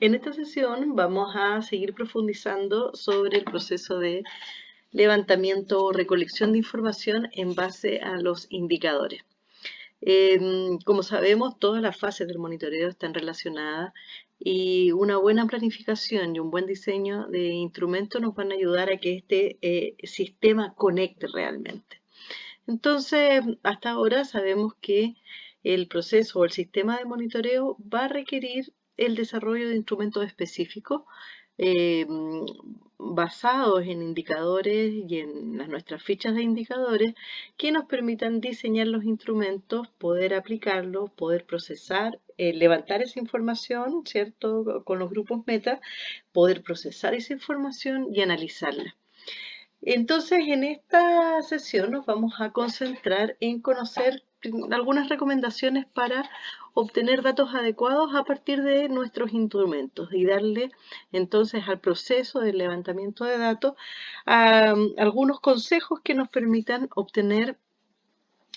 En esta sesión vamos a seguir profundizando sobre el proceso de levantamiento o recolección de información en base a los indicadores. Como sabemos, todas las fases del monitoreo están relacionadas y una buena planificación y un buen diseño de instrumentos nos van a ayudar a que este sistema conecte realmente. Entonces, hasta ahora sabemos que el proceso o el sistema de monitoreo va a requerir el desarrollo de instrumentos específicos eh, basados en indicadores y en nuestras fichas de indicadores que nos permitan diseñar los instrumentos, poder aplicarlos, poder procesar, levantar esa información, ¿cierto? Con los grupos meta, poder procesar esa información y analizarla. Entonces, en esta sesión nos vamos a concentrar en conocer algunas recomendaciones para obtener datos adecuados a partir de nuestros instrumentos y darle entonces al proceso del levantamiento de datos algunos consejos que nos permitan obtener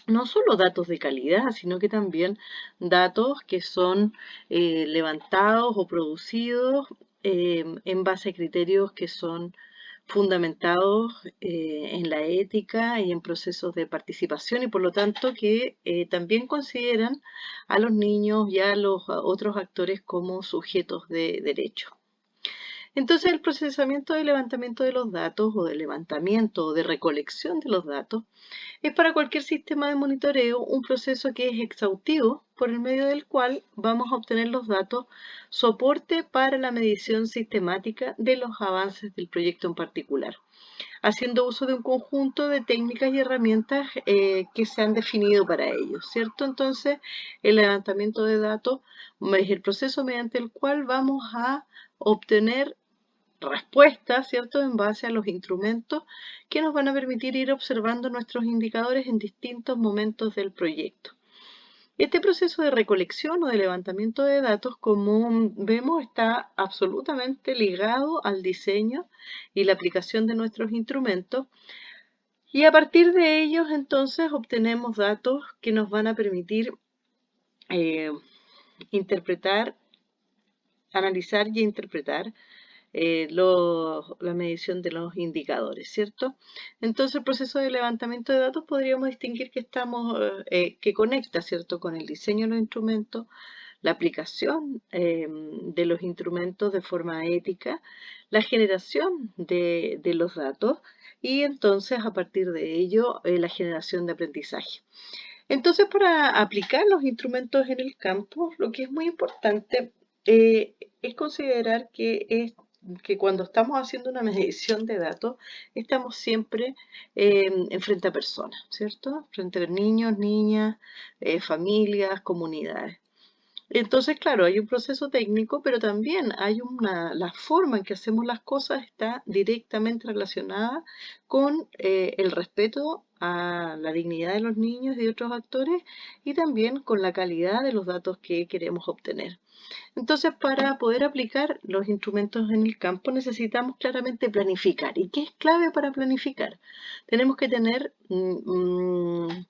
no solo datos de calidad, sino que también datos que son levantados o producidos en base a criterios que son fundamentados en la ética y en procesos de participación y por lo tanto que también consideran a los niños y a los otros actores como sujetos de derecho. Entonces, el procesamiento de levantamiento de los datos o de levantamiento o de recolección de los datos es para cualquier sistema de monitoreo un proceso que es exhaustivo por el medio del cual vamos a obtener los datos soporte para la medición sistemática de los avances del proyecto en particular, haciendo uso de un conjunto de técnicas y herramientas que se han definido para ello, ¿cierto? Entonces, el levantamiento de datos es el proceso mediante el cual vamos a obtener respuestas, ¿cierto? En base a los instrumentos que nos van a permitir ir observando nuestros indicadores en distintos momentos del proyecto. Este proceso de recolección o de levantamiento de datos, como vemos, está absolutamente ligado al diseño y la aplicación de nuestros instrumentos. Y a partir de ellos, entonces, obtenemos datos que nos van a permitir interpretar, analizar y interpretar la medición de los indicadores, ¿cierto? Entonces, el proceso de levantamiento de datos podríamos distinguir que que conecta, ¿cierto?, con el diseño de los instrumentos, la aplicación de los instrumentos de forma ética, la generación de los datos y entonces a partir de ello la generación de aprendizaje. Entonces, para aplicar los instrumentos en el campo, lo que es muy importante es considerar que cuando estamos haciendo una medición de datos, estamos siempre en frente a personas, ¿cierto? Frente a niños, niñas, familias, comunidades. Entonces, claro, hay un proceso técnico, pero también la forma en que hacemos las cosas está directamente relacionada con el respeto a la dignidad de los niños y de otros actores y también con la calidad de los datos que queremos obtener. Entonces, para poder aplicar los instrumentos en el campo necesitamos claramente planificar. ¿Y qué es clave para planificar? Tenemos que tener,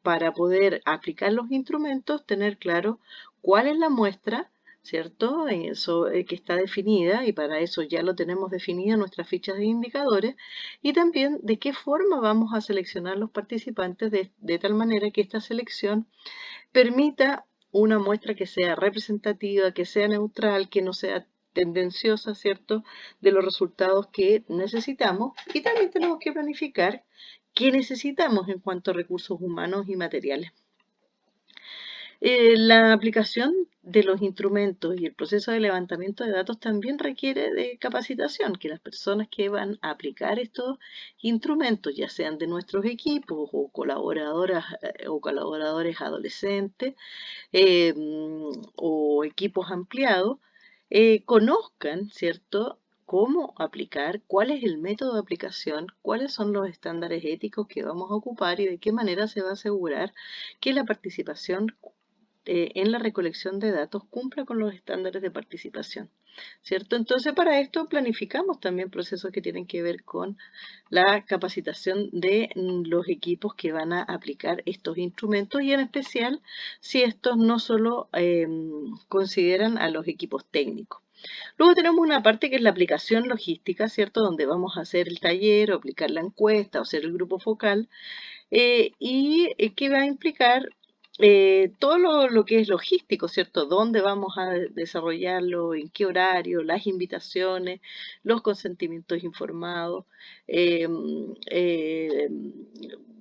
para poder aplicar los instrumentos, tener claro cuál es la muestra, ¿cierto? Eso que está definida y para eso ya lo tenemos definido en nuestras fichas de indicadores y también de qué forma vamos a seleccionar los participantes de tal manera que esta selección permita una muestra que sea representativa, que sea neutral, que no sea tendenciosa, ¿cierto?, de los resultados que necesitamos. Y también tenemos que planificar qué necesitamos en cuanto a recursos humanos y materiales. La aplicación de los instrumentos y el proceso de levantamiento de datos también requiere de capacitación, que las personas que van a aplicar estos instrumentos, ya sean de nuestros equipos o colaboradoras o colaboradores adolescentes o equipos ampliados, conozcan, ¿cierto?, cómo aplicar, cuál es el método de aplicación, cuáles son los estándares éticos que vamos a ocupar y de qué manera se va a asegurar que la participación en la recolección de datos cumpla con los estándares de participación, ¿cierto? Entonces, para esto planificamos también procesos que tienen que ver con la capacitación de los equipos que van a aplicar estos instrumentos y en especial si estos no solo consideran a los equipos técnicos. Luego tenemos una parte que es la aplicación logística, ¿cierto? Donde vamos a hacer el taller o aplicar la encuesta o hacer el grupo focal que va a implicar todo lo que es logístico, ¿cierto? ¿Dónde vamos a desarrollarlo? ¿En qué horario? Las invitaciones, los consentimientos informados, eh, eh,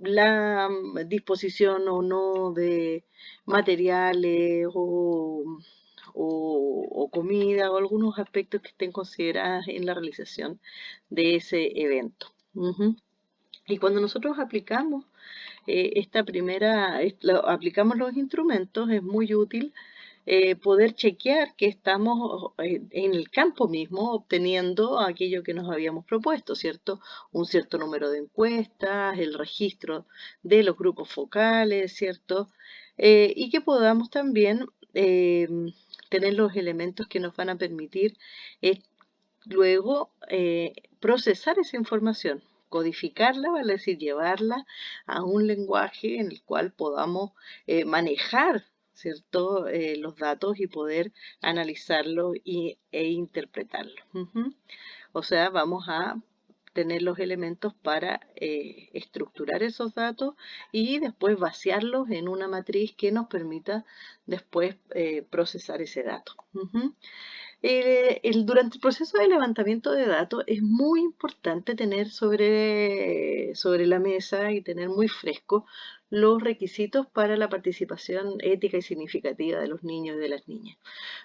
la disposición o no de materiales o comida o algunos aspectos que estén considerados en la realización de ese evento. Ujú. Y cuando nosotros aplicamos aplicamos los instrumentos, es muy útil poder chequear que estamos en el campo mismo obteniendo aquello que nos habíamos propuesto, ¿cierto? Un cierto número de encuestas, el registro de los grupos focales, ¿cierto? Y que podamos también tener los elementos que nos van a permitir eh, luego procesar esa información, codificarla, vale decir, llevarla a un lenguaje en el cual podamos manejar, ¿cierto? Los datos y poder analizarlos e interpretarlos. Ujú. O sea, vamos a tener los elementos para estructurar esos datos y después vaciarlos en una matriz que nos permita después procesar ese dato. Ujú. Durante el proceso de levantamiento de datos es muy importante tener sobre la mesa y tener muy fresco los requisitos para la participación ética y significativa de los niños y de las niñas.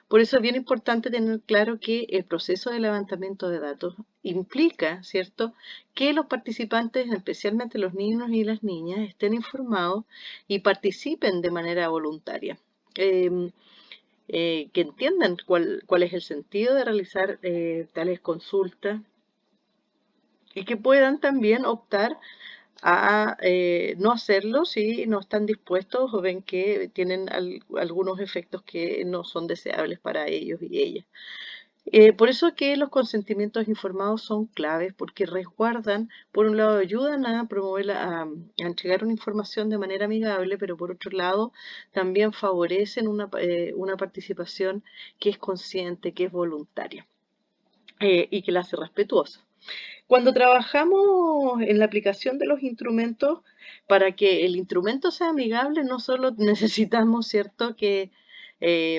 Por eso es bien importante tener claro que el proceso de levantamiento de datos implica, ¿cierto?, que los participantes, especialmente los niños y las niñas, estén informados y participen de manera voluntaria. Que entiendan cuál es el sentido de realizar tales consultas y que puedan también optar a no hacerlo si no están dispuestos o ven que tienen algunos efectos que no son deseables para ellos y ellas. Por eso que los consentimientos informados son claves, porque resguardan, por un lado, ayudan a promover, a entregar una información de manera amigable, pero por otro lado, también favorecen una participación que es consciente, que es voluntaria y que la hace respetuosa. Cuando trabajamos en la aplicación de los instrumentos, para que el instrumento sea amigable, no solo necesitamos, ¿cierto?, eh,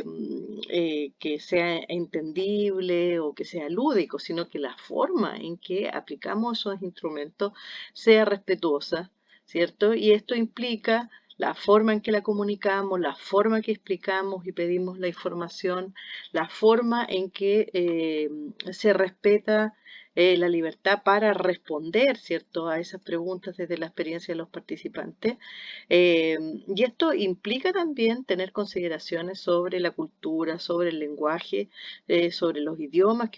que sea entendible o que sea lúdico, sino que la forma en que aplicamos esos instrumentos sea respetuosa, ¿cierto? Y esto implica la forma en que la comunicamos, la forma en que explicamos y pedimos la información, la forma en que se respeta la libertad para responder, ¿cierto?, a esas preguntas desde la experiencia de los participantes. Eh, y esto implica también tener consideraciones sobre la cultura, sobre el lenguaje, sobre los idiomas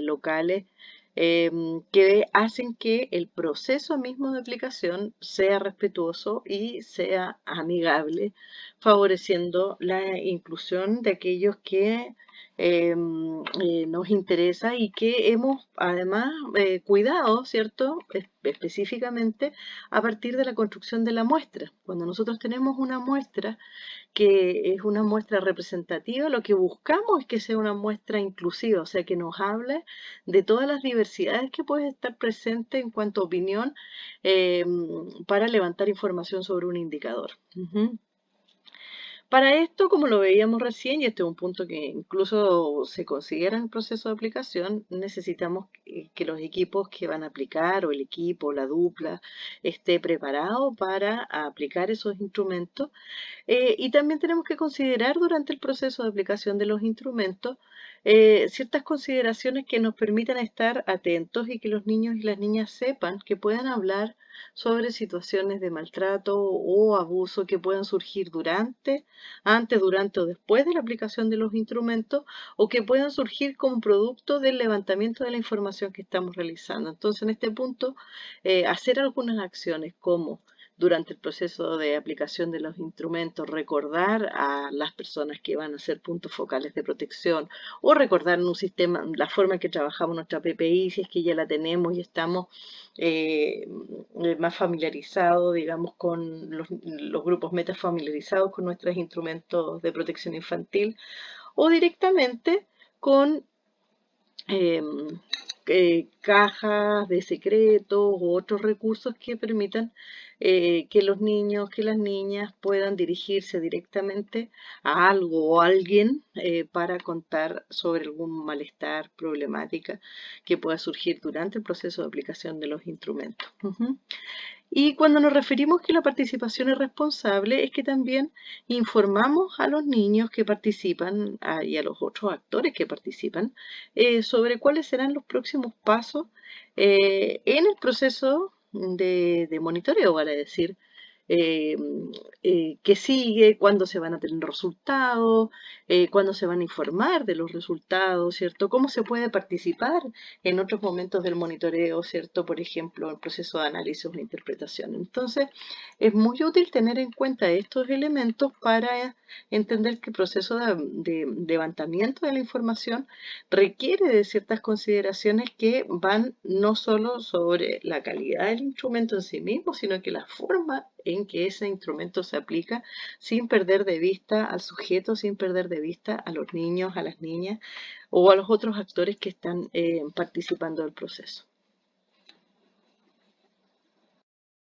locales, eh, que hacen que el proceso mismo de aplicación sea respetuoso y sea amigable, favoreciendo la inclusión de aquellos que nos interesa y que hemos además cuidado, ¿cierto? Específicamente a partir de la construcción de la muestra. Cuando nosotros tenemos una muestra que es una muestra representativa, lo que buscamos es que sea una muestra inclusiva, o sea, que nos hable de todas las diversidades que pueden estar presentes en cuanto a opinión eh, para levantar información sobre un indicador. Ujú. Para esto, como lo veíamos recién, y este es un punto que incluso se considera en el proceso de aplicación, necesitamos que los equipos que van a aplicar o el equipo, la dupla, esté preparado para aplicar esos instrumentos. Y también tenemos que considerar durante el proceso de aplicación de los instrumentos ciertas consideraciones que nos permitan estar atentos y que los niños y las niñas sepan que puedan hablar sobre situaciones de maltrato o abuso que puedan surgir antes, durante o después de la aplicación de los instrumentos o que puedan surgir como producto del levantamiento de la información que estamos realizando. Entonces, en este punto, hacer algunas acciones como durante el proceso de aplicación de los instrumentos, recordar a las personas que van a ser puntos focales de protección o recordar en un sistema, la forma en que trabajamos nuestra PPI, si es que ya la tenemos y estamos eh, más familiarizados, digamos, con los grupos metas familiarizados con nuestros instrumentos de protección infantil o directamente con em, cajas de secretos u otros recursos que permitan que los niños, que las niñas puedan dirigirse directamente a algo o a alguien para contar sobre algún malestar, problemática que pueda surgir durante el proceso de aplicación de los instrumentos. Ujú. Y cuando nos referimos que la participación es responsable, es que también informamos a los niños que participan y a los otros actores que participan sobre cuáles serán los próximos pasos en el proceso de monitoreo, vale decir, eh, qué sigue, cuándo se van a tener resultados, cuándo se van a informar de los resultados, ¿cierto? Cómo se puede participar en otros momentos del monitoreo, ¿cierto? Por ejemplo, el proceso de análisis o interpretación. Entonces, es muy útil tener en cuenta estos elementos para entender que el proceso de levantamiento de la información requiere de ciertas consideraciones que van no solo sobre la calidad del instrumento en sí mismo, sino que la forma en que ese instrumento se aplica sin perder de vista al sujeto, sin perder de vista a los niños, a las niñas o a los otros actores que están participando del proceso.